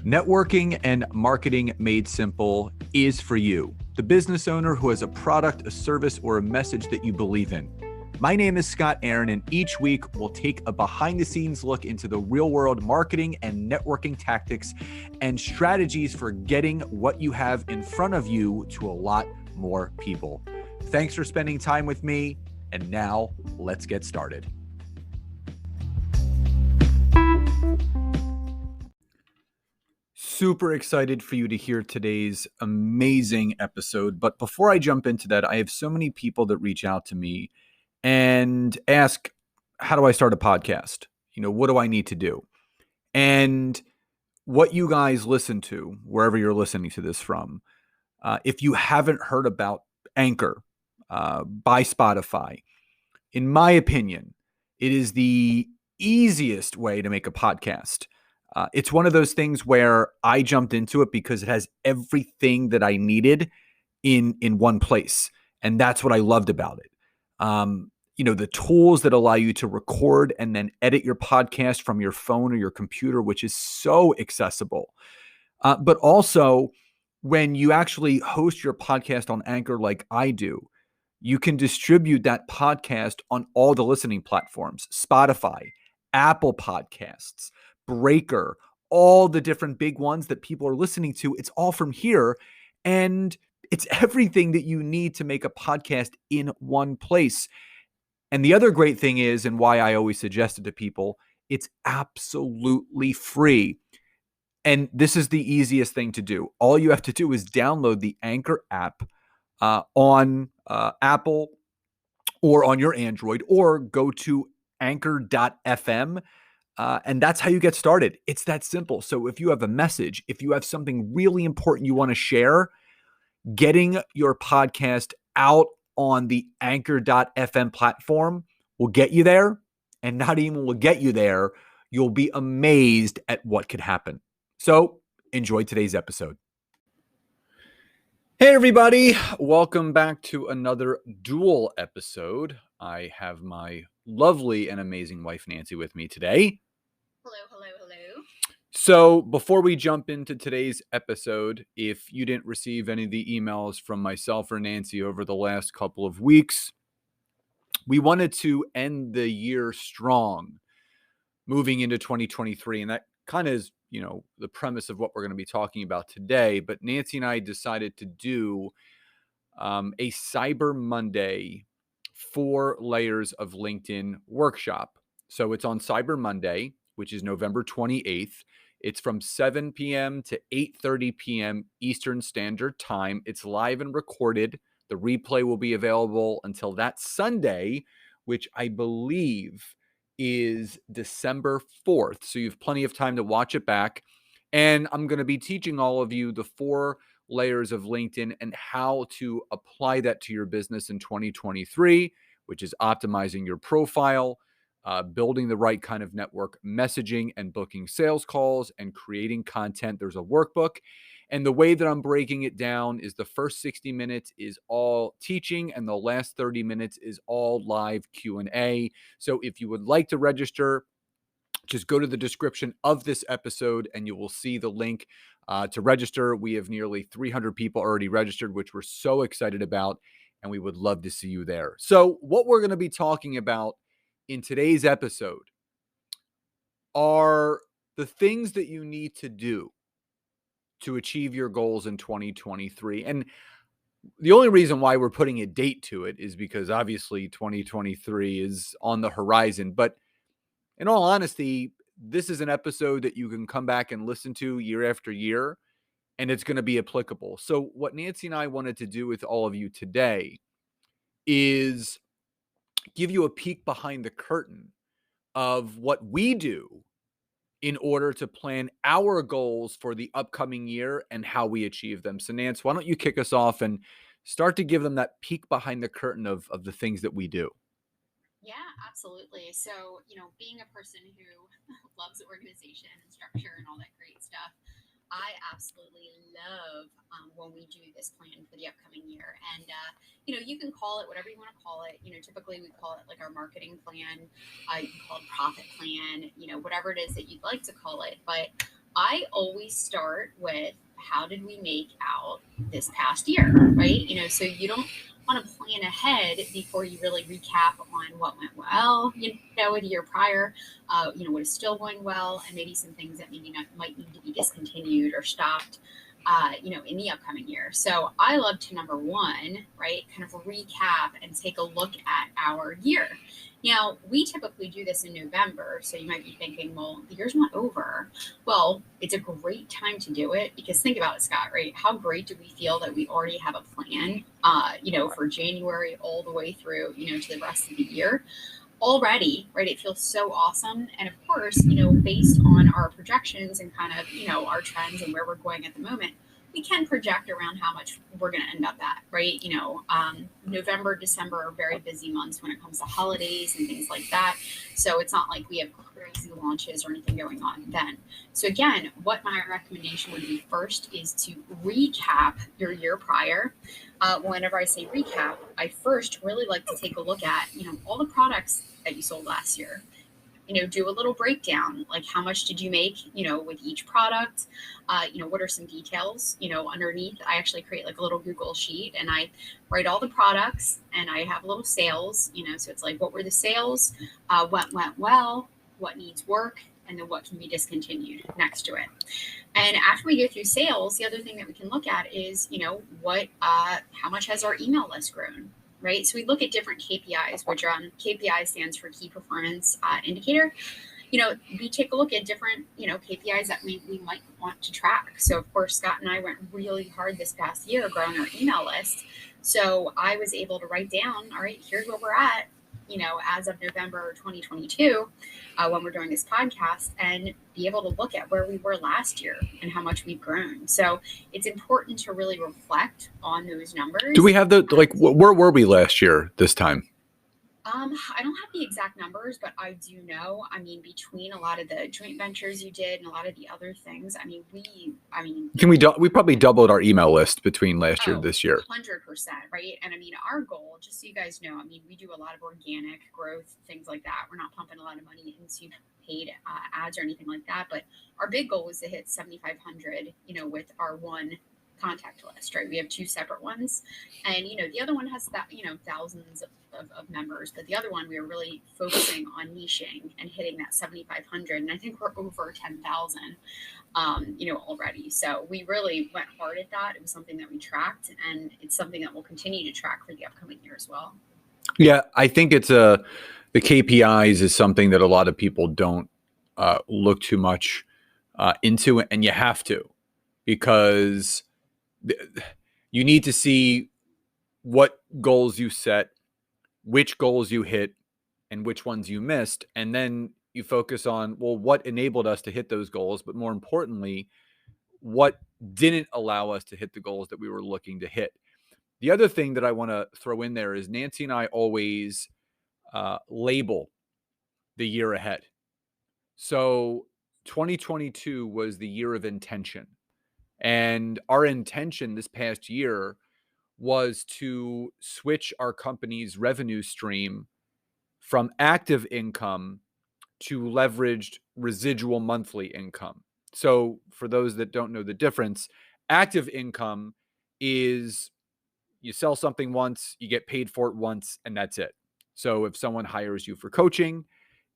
Networking and marketing made simple is for you, the business owner who has a product, a service, or a message that you believe in. My name is Scott Aaron, and each week we'll take a behind-the-scenes look into the real-world marketing and networking tactics and strategies for getting what you have in front of you to a lot more people. Thanks for spending time with me, and now let's get started. Super excited for you to hear today's amazing episode. But before I jump into that, I have so many people that reach out to me and ask, how do I start a podcast? What do I need to do? And what you guys listen to, wherever you're listening to this from, if you haven't heard about Anchor by Spotify, in my opinion, it is the easiest way to make a podcast. It's one of those things where I jumped into it because it has everything that I needed in one place. And that's what I loved about it. The tools that allow you to record and then edit your podcast from your phone or your computer, which is so accessible. But also, when you actually host your podcast on Anchor like I do, you can distribute that podcast on all the listening platforms: Spotify, Apple Podcasts, Breaker, all the different big ones that people are listening to. It's all from here. And it's everything that you need to make a podcast in one place. And the other great thing is, and why I always suggest it to people, it's absolutely free. And this is the easiest thing to do. All you have to do is download the Anchor app on Apple or on your Android, or go to anchor.fm. And that's how you get started. It's that simple. So if you have a message, if you have something really important you want to share, getting your podcast out on the anchor.fm platform will get you there. And not even will get you there, you'll be amazed at what could happen. So enjoy today's episode. Hey, everybody. Welcome back to another dual episode. I have my lovely and amazing wife, Nancy, with me today. Hello. So before we jump into today's episode, if you didn't receive any of the emails from myself or Nancy over the last couple of weeks, we wanted to end the year strong moving into 2023. And that kind of is, the premise of what we're going to be talking about today. But Nancy and I decided to do a Cyber Monday 4 layers of LinkedIn workshop. So it's on Cyber Monday, which is November 28th. It's from 7 p.m. to 8:30 p.m. Eastern Standard Time. It's live and recorded. The replay will be available until that Sunday, which I believe is December 4th. So you have plenty of time to watch it back. And I'm going to be teaching all of you the 4 layers of LinkedIn and how to apply that to your business in 2023, which is optimizing your profile, building the right kind of network messaging and booking sales calls and creating content. There's a workbook. And the way that I'm breaking it down is the first 60 minutes is all teaching and the last 30 minutes is all live Q&A. So if you would like to register, just go to the description of this episode and you will see the link to register. We have nearly 300 people already registered, which we're so excited about, and we would love to see you there. So what we're going to be talking about in today's episode are the things that you need to do to achieve your goals in 2023. And the only reason why we're putting a date to it is because obviously 2023 is on the horizon. But in all honesty, this is an episode that you can come back and listen to year after year, and it's going to be applicable. So what Nancy and I wanted to do with all of you today is give you a peek behind the curtain of what we do in order to plan our goals for the upcoming year and how we achieve them. So Nance, why don't you kick us off and start to give them that peek behind the curtain of the things that we do? Yeah, absolutely. So, being a person who loves organization and structure and all that great stuff, I absolutely love when we do this plan for the upcoming year. And, you can call it whatever you want to call it. Typically we call it like our marketing plan. You can call it profit plan, whatever it is that you'd like to call it. But I always start with how did we make out this past year, right? So you don't want to plan ahead before you really recap on what went well, a year prior, what is still going well, and maybe some things that maybe not, might need to be discontinued or stopped. In the upcoming year. So I love to number one, right, kind of recap and take a look at our year. Now, we typically do this in November, so you might be thinking, well, the year's not over. Well, it's a great time to do it because think about it, Scott, right? How great do we feel that we already have a plan, for January all the way through, to the rest of the year already, right? It feels so awesome. And of course, based on our projections and kind of, our trends and where we're going at the moment, we can project around how much we're going to end up at, right? November, December are very busy months when it comes to holidays and things like that. So it's not like we have crazy launches or anything going on then. So again, what my recommendation would be first is to recap your year prior. Whenever I say recap, I first really like to take a look at, all the products that you sold last year. Do a little breakdown, like how much did you make, with each product? What are some details, underneath? I actually create like a little Google sheet and I write all the products and I have little sales, so it's like, what were the sales? What went well? What needs work? And then what can be discontinued next to it. And after we go through sales, the other thing that we can look at is, how much has our email list grown? Right. So we look at different KPIs, which KPI stands for key performance indicator. We take a look at different, KPIs that we might want to track. So of course, Scott and I went really hard this past year growing our email list. So I was able to write down, all right, here's where we're at, as of November 2022, when we're doing this podcast, and be able to look at where we were last year and how much we've grown. So it's important to really reflect on those numbers. Do we have where were we last year this time? I don't have the exact numbers, but I do know, between a lot of the joint ventures you did and a lot of the other things, we probably doubled our email list between last year and this year. 100%, right? And our goal, just so you guys know, we do a lot of organic growth, things like that. We're not pumping a lot of money into paid ads or anything like that, but our big goal was to hit 7,500, with our one contact list, right? We have two separate ones, and the other one has that, thousands of members, but the other one we are really focusing on niching and hitting that 7,500, and I think we're over 10,000 already. So we really went hard at that. It was something that we tracked, and it's something that we'll continue to track for the upcoming year as well. Yeah, I think it's the KPIs is something that a lot of people don't look too much into, and you have to, because you need to see what goals you set, which goals you hit, and which ones you missed. And then you focus on, well, what enabled us to hit those goals, but more importantly, what didn't allow us to hit the goals that we were looking to hit. The other thing that I want to throw in there is Nancy and I always label the year ahead. So 2022 was the year of intention. And our intention this past year was to switch our company's revenue stream from active income to leveraged residual monthly income. So for those that don't know the difference, active income is you sell something once, you get paid for it once, and that's it. So if someone hires you for coaching,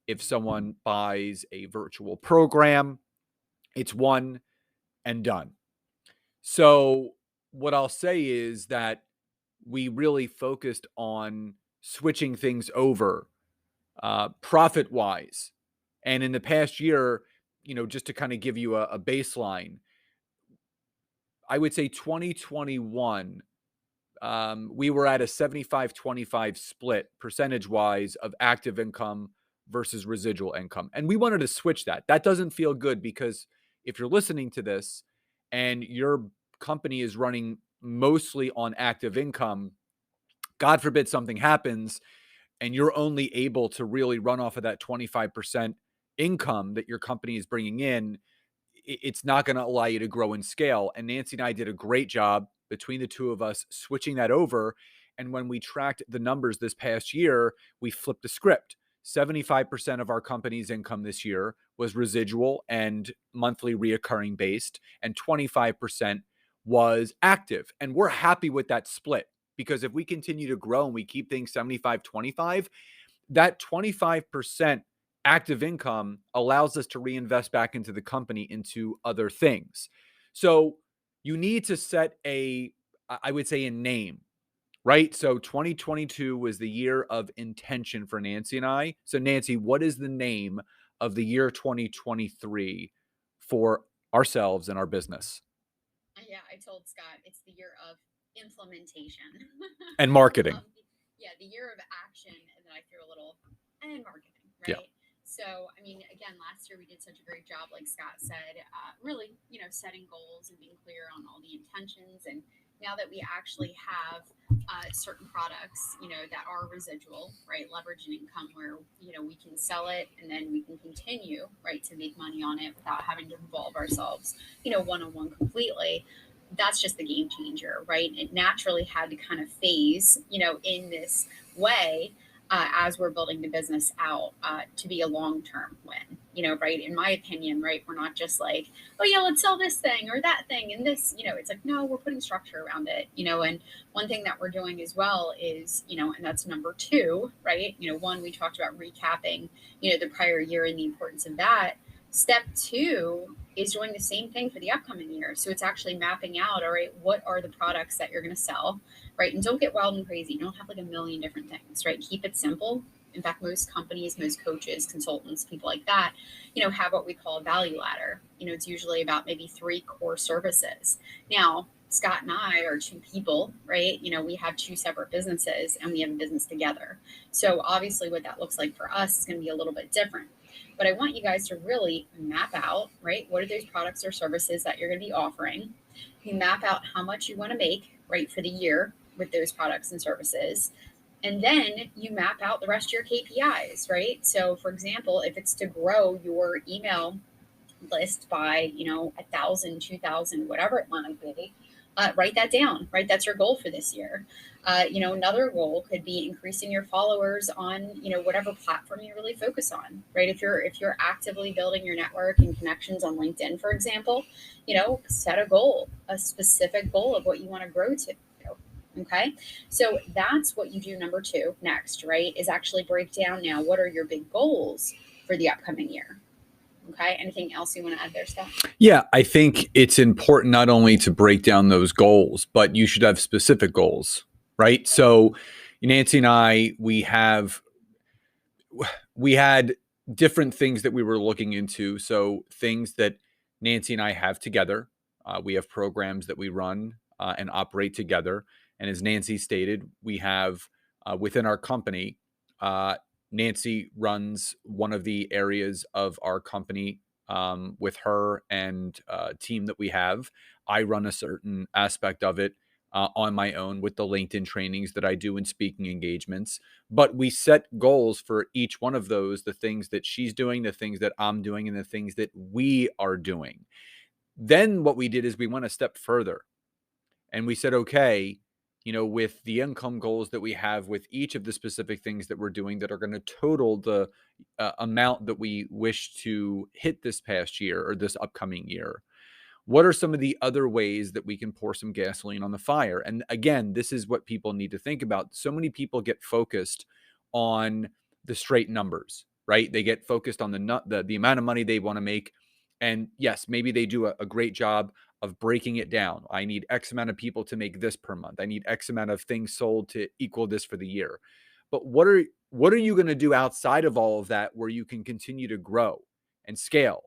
if someone buys a virtual program, it's one and done. So what I'll say is that we really focused on switching things over profit-wise. And in the past year, just to kind of give you a baseline, I would say 2021, we were at a 75-25 split percentage-wise of active income versus residual income. And we wanted to switch that. That doesn't feel good, because if you're listening to this and your company is running mostly on active income, God forbid something happens and you're only able to really run off of that 25% income that your company is bringing in, it's not going to allow you to grow and scale. And Nancy and I did a great job between the two of us switching that over. And when we tracked the numbers this past year, we flipped the script. 75% of our company's income this year was residual and monthly reoccurring based, and 25% was active. And we're happy with that split, because if we continue to grow and we keep things 75-25, that 25% active income allows us to reinvest back into the company into other things. So you need to set I would say, a name, right? So 2022 was the year of intention for Nancy and I. So Nancy, what is the name of the year 2023 for ourselves and our business? Yeah, I told Scott it's the year of implementation. And marketing. Yeah, the year of action, and then I threw a little and marketing, Yeah. right? So, I mean, again, last year we did such a great job, like Scott said, really, setting goals and being clear on all the intentions. And now that we actually have certain products, that are residual, right, leverage and income, where we can sell it and then we can continue, right, to make money on it without having to involve ourselves, one on one completely. That's just the game changer, right? It naturally had to kind of phase, in this way, as we're building the business out, to be a long-term win, right? In my opinion, right? We're not just like, oh yeah, let's sell this thing or that thing and this, it's like, no, we're putting structure around it, and one thing that we're doing as well is, and that's number two, right? One, we talked about recapping, the prior year and the importance of that. Step two is doing the same thing for the upcoming year. So it's actually mapping out, all right, what are the products that you're going to sell, right? And don't get wild and crazy. Don't have like a million different things, right? Keep it simple. In fact, most companies, most coaches, consultants, people like that, have what we call a value ladder. It's usually about maybe 3 core services. Now, Scott and I are 2 people, right? We have 2 separate businesses and we have a business together. So obviously what that looks like for us is going to be a little bit different. But I want you guys to really map out, right? What are those products or services that you're going to be offering? You map out how much you want to make, right, for the year with those products and services. And then you map out the rest of your KPIs, right? So for example, if it's to grow your email list by, 1,000, 2,000, whatever it might be, write that down, right? That's your goal for this year. Another goal could be increasing your followers on, whatever platform you really focus on, right? If you're actively building your network and connections on LinkedIn, for example, set a goal, a specific goal of what you want to grow to. Okay. So that's what you do. Number 2 next, right, is actually break down now, what are your big goals for the upcoming year? Okay. Anything else you want to add there, Scott? Yeah, I think it's important not only to break down those goals, but you should have specific goals, right? So Nancy and I, we had different things that we were looking into. So things that Nancy and I have together. We have programs that we run and operate together. And as Nancy stated, we have within our company, Nancy runs one of the areas of our company with her and team that we have. I run a certain aspect of it on my own with the LinkedIn trainings that I do and speaking engagements. But we set goals for each one of those, the things that she's doing, the things that I'm doing, and the things that we are doing. Then what we did is we went a step further and we said, okay, with the income goals that we have with each of the specific things that we're doing that are going to total the amount that we wish to hit this past year or this upcoming year, what are some of the other ways that we can pour some gasoline on the fire? And again, this is what people need to think about. So many people get focused on the straight numbers, right? They get focused on the amount of money they want to make. And yes, maybe they do a great job of breaking it down. I need X amount of people to make this per month. I need X amount of things sold to equal this for the year. But what are you going to do outside of all of that where you can continue to grow and scale?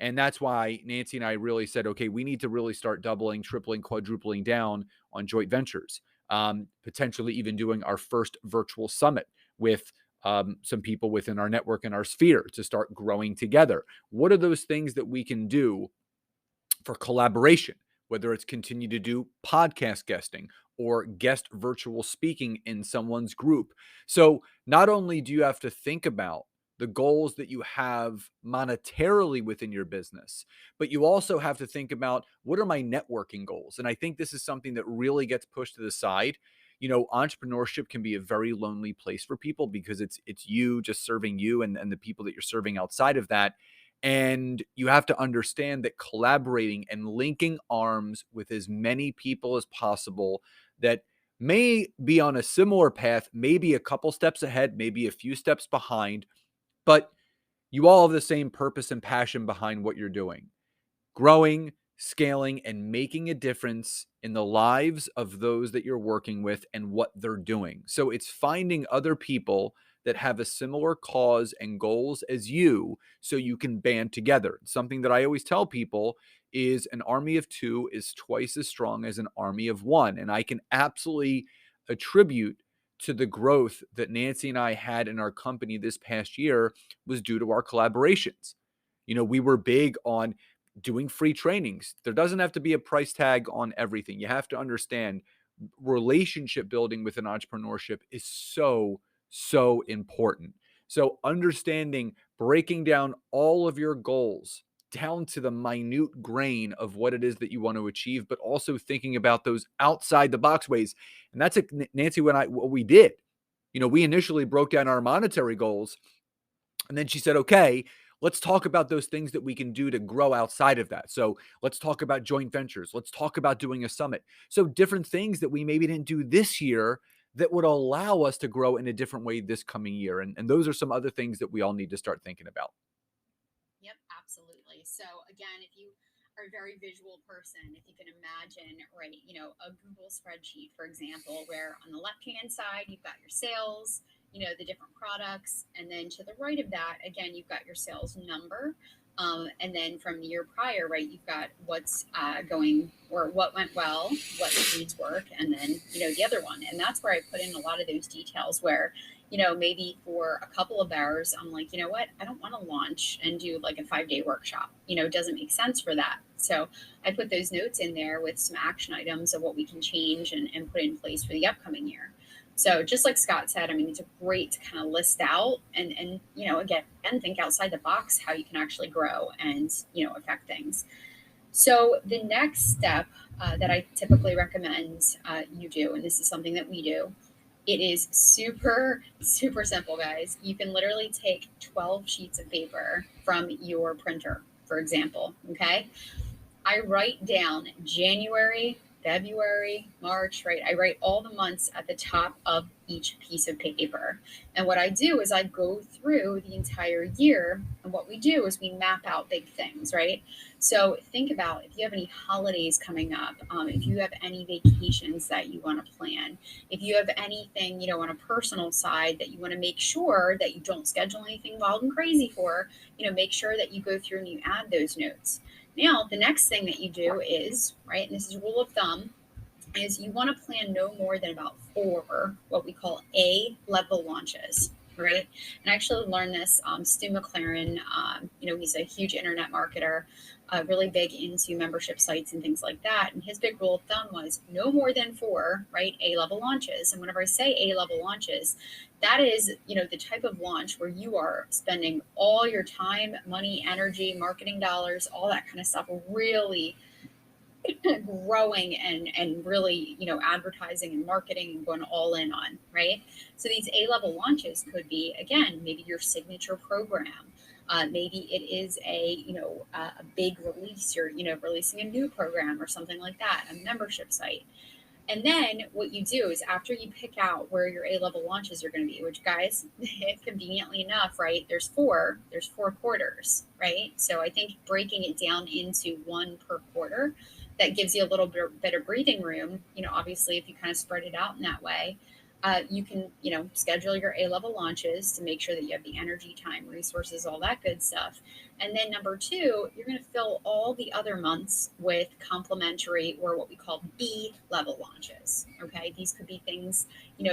And that's why Nancy and I really said, okay, we need to really start doubling, tripling, quadrupling down on joint ventures, potentially even doing our first virtual summit with some people within our network and our sphere to start growing together. What are those things that we can do for collaboration, whether it's continue to do podcast guesting or guest virtual speaking in someone's group? So not only do you have to think about the goals that you have monetarily within your business, but you also have to think about, what are my networking goals? And I think this is something that really gets pushed to the side. Entrepreneurship can be a very lonely place for people because it's you just serving you and the people that you're serving outside of that. And you have to understand that collaborating and linking arms with as many people as possible that may be on a similar path, maybe a couple steps ahead, maybe a few steps behind, but you all have the same purpose and passion behind what you're doing. Growing, scaling, and making a difference in the lives of those that you're working with and what they're doing. So it's finding other people that have a similar cause and goals as you so you can band together. Something that I always tell people is an army of two is twice as strong as an army of one. And I can absolutely attribute to the growth that Nancy and I had in our company this past year was due to our collaborations. We were big on doing free trainings. There doesn't have to be a price tag on everything. You have to understand relationship building within entrepreneurship is so, so important. So, understanding, breaking down all of your goals down to the minute grain of what it is that you want to achieve, but also thinking about those outside the box ways. And that's Nancy, what we did. We initially broke down our monetary goals, and then she said, okay, let's talk about those things that we can do to grow outside of that. So let's talk about joint ventures. Let's talk about doing a summit. So different things that we maybe didn't do this year that would allow us to grow in a different way this coming year. And those are some other things that we all need to start thinking about. Yep, absolutely. So again, if you are a very visual person, if you can imagine, right, a Google spreadsheet, for example, where on the left-hand side, you've got your sales, the different products. And then to the right of that, again, you've got your sales number. And then from the year prior, right, you've got what's going or what went well, what needs work, and then, the other one. And that's where I put in a lot of those details where, maybe for a couple of hours, I'm like, you know what, I don't want to launch and do like a 5-day workshop. It doesn't make sense for that. So I put those notes in there with some action items of what we can change and put in place for the upcoming year. So just like Scott said, I mean, it's great to kind of list out and again, and think outside the box how you can actually grow and, affect things. So the next step that I typically recommend you do, and this is something that we do, it is super, super simple, guys. You can literally take 12 sheets of paper from your printer, for example, okay? I write down January, February, March, right? I write all the months at the top of each piece of paper. And what I do is I go through the entire year. And what we do is we map out big things, right? So think about if you have any holidays coming up, if you have any vacations that you want to plan, if you have anything, on a personal side that you want to make sure that you don't schedule anything wild and crazy for, make sure that you go through and you add those notes. Now, the next thing that you do is, right, and this is a rule of thumb, is you want to plan no more than about 4 what we call A-level launches, right? And I actually learned this, Stu McLaren, he's a huge internet marketer, really big into membership sites and things like that. And his big rule of thumb was no more than 4, right, A-level launches. And whenever I say A-level launches, that is, the type of launch where you are spending all your time, money, energy, marketing dollars, all that kind of stuff, really growing and really, advertising and marketing and going all in on, right? So these A-level launches could be, again, maybe your signature program. Maybe it is a big release. You're, releasing a new program or something like that, a membership site. And then what you do is after you pick out where your A-level launches are going to be, which guys, conveniently enough, right, there's four quarters, right? So I think breaking it down into 1 per quarter, that gives you a little bit of breathing room. Obviously, if you kind of spread it out in that way, you can, schedule your A-level launches to make sure that you have the energy, time, resources, all that good stuff. And then number 2, you're going to fill all the other months with complementary or what we call B-level launches. Okay. These could be things,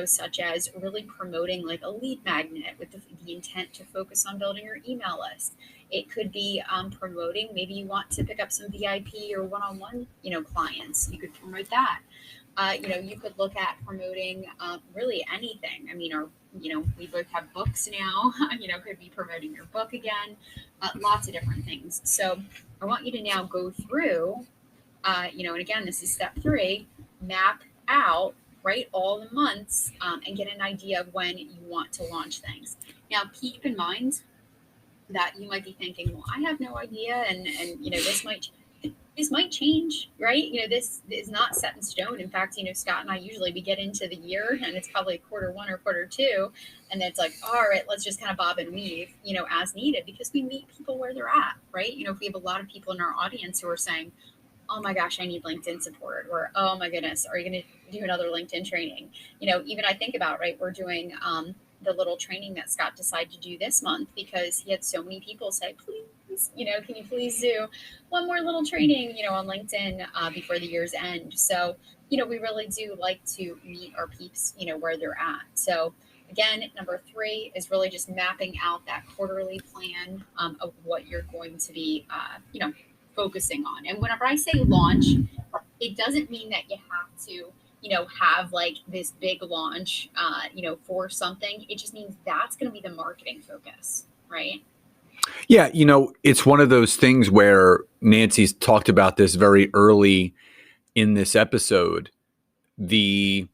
such as really promoting like a lead magnet with the intent to focus on building your email list. It could be promoting, maybe you want to pick up some VIP or one-on-one, clients. You could promote that. You could look at promoting really anything. I mean, we both have books now, could be promoting your book again, lots of different things. So I want you to now go through, and again, this is step 3, map out write all the months and get an idea of when you want to launch things. Now, keep in mind that you might be thinking, well, I have no idea, and this might change, right? This is not set in stone. In fact, Scott and I usually we get into the year and it's probably quarter one or quarter two, and it's like, all right, let's just kind of bob and weave, as needed, because we meet people where they're at, right? If we have a lot of people in our audience who are saying, oh my gosh, I need LinkedIn support, or oh my goodness, are you going to do another LinkedIn training? Even I think about, right, we're doing the little training that Scott decided to do this month because he had so many people say, please, can you please do one more little training, on LinkedIn before the year's end. So, we really do like to meet our peeps, where they're at. So again, number 3 is really just mapping out that quarterly plan of what you're going to be, focusing on. And whenever I say launch, it doesn't mean that you have to, have like this big launch, for something. It just means that's going to be the marketing focus, right? Yeah, it's one of those things where Nancy's talked about this very early in this episode. I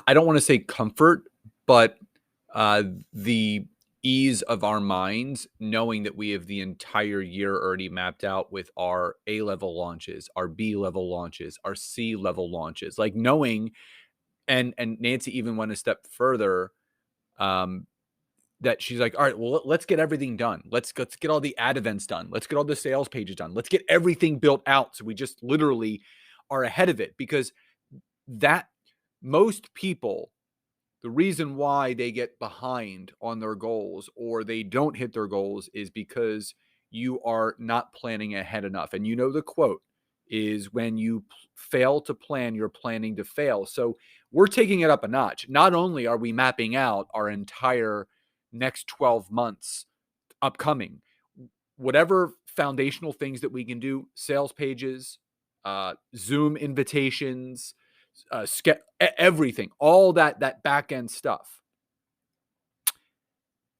don't want to say comfort, but the ease of our minds, knowing that we have the entire year already mapped out with our A-level launches, our B-level launches, our C-level launches, like knowing, and Nancy even went a step further, that she's like, all right, well, let's get everything done. Let's get all the ad events done. Let's get all the sales pages done. Let's get everything built out. So we just literally are ahead of it, because that most people, the reason why they get behind on their goals or they don't hit their goals is because you are not planning ahead enough. And the quote is, when you fail to plan, you're planning to fail. So we're taking it up a notch. Not only are we mapping out our entire next 12 months upcoming, whatever foundational things that we can do, sales pages, Zoom invitations, everything, all that back end stuff,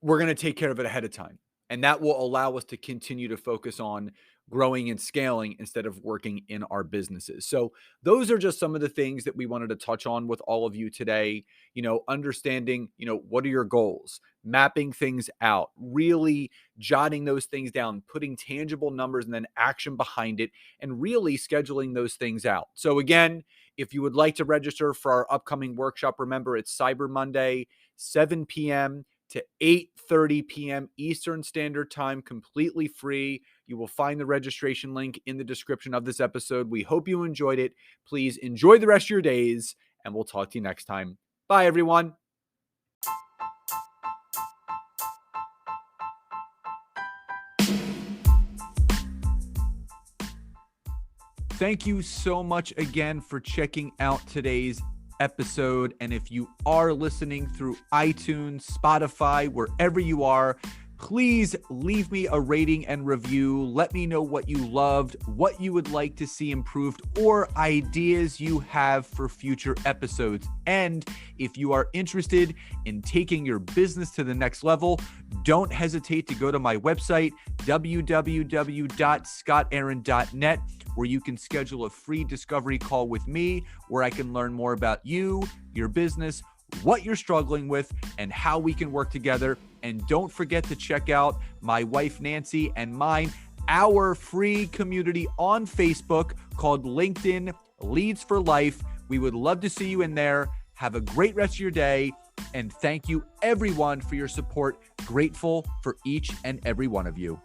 we're going to take care of it ahead of time. And that will allow us to continue to focus on growing and scaling instead of working in our businesses. So those are just some of the things that we wanted to touch on with all of you today. Understanding, what are your goals, mapping things out, really jotting those things down, putting tangible numbers and then action behind it, and really scheduling those things out. So again, if you would like to register for our upcoming workshop, remember it's Cyber Monday, 7 p.m. to 8:30 p.m. Eastern Standard Time, completely free. You will find the registration link in the description of this episode. We hope you enjoyed it. Please enjoy the rest of your days, and we'll talk to you next time. Bye, everyone. Thank you so much again for checking out today's episode. And if you are listening through iTunes, Spotify, wherever you are, please leave me a rating and review. Let me know what you loved, what you would like to see improved, or ideas you have for future episodes. And if you are interested in taking your business to the next level, don't hesitate to go to my website, www.scottaaron.net, where you can schedule a free discovery call with me, where I can learn more about you, your business, what you're struggling with, and how we can work together. And don't forget to check out my wife, Nancy, and mine, our free community on Facebook called LinkedIn Leads for Life. We would love to see you in there. Have a great rest of your day. And thank you, everyone, for your support. Grateful for each and every one of you.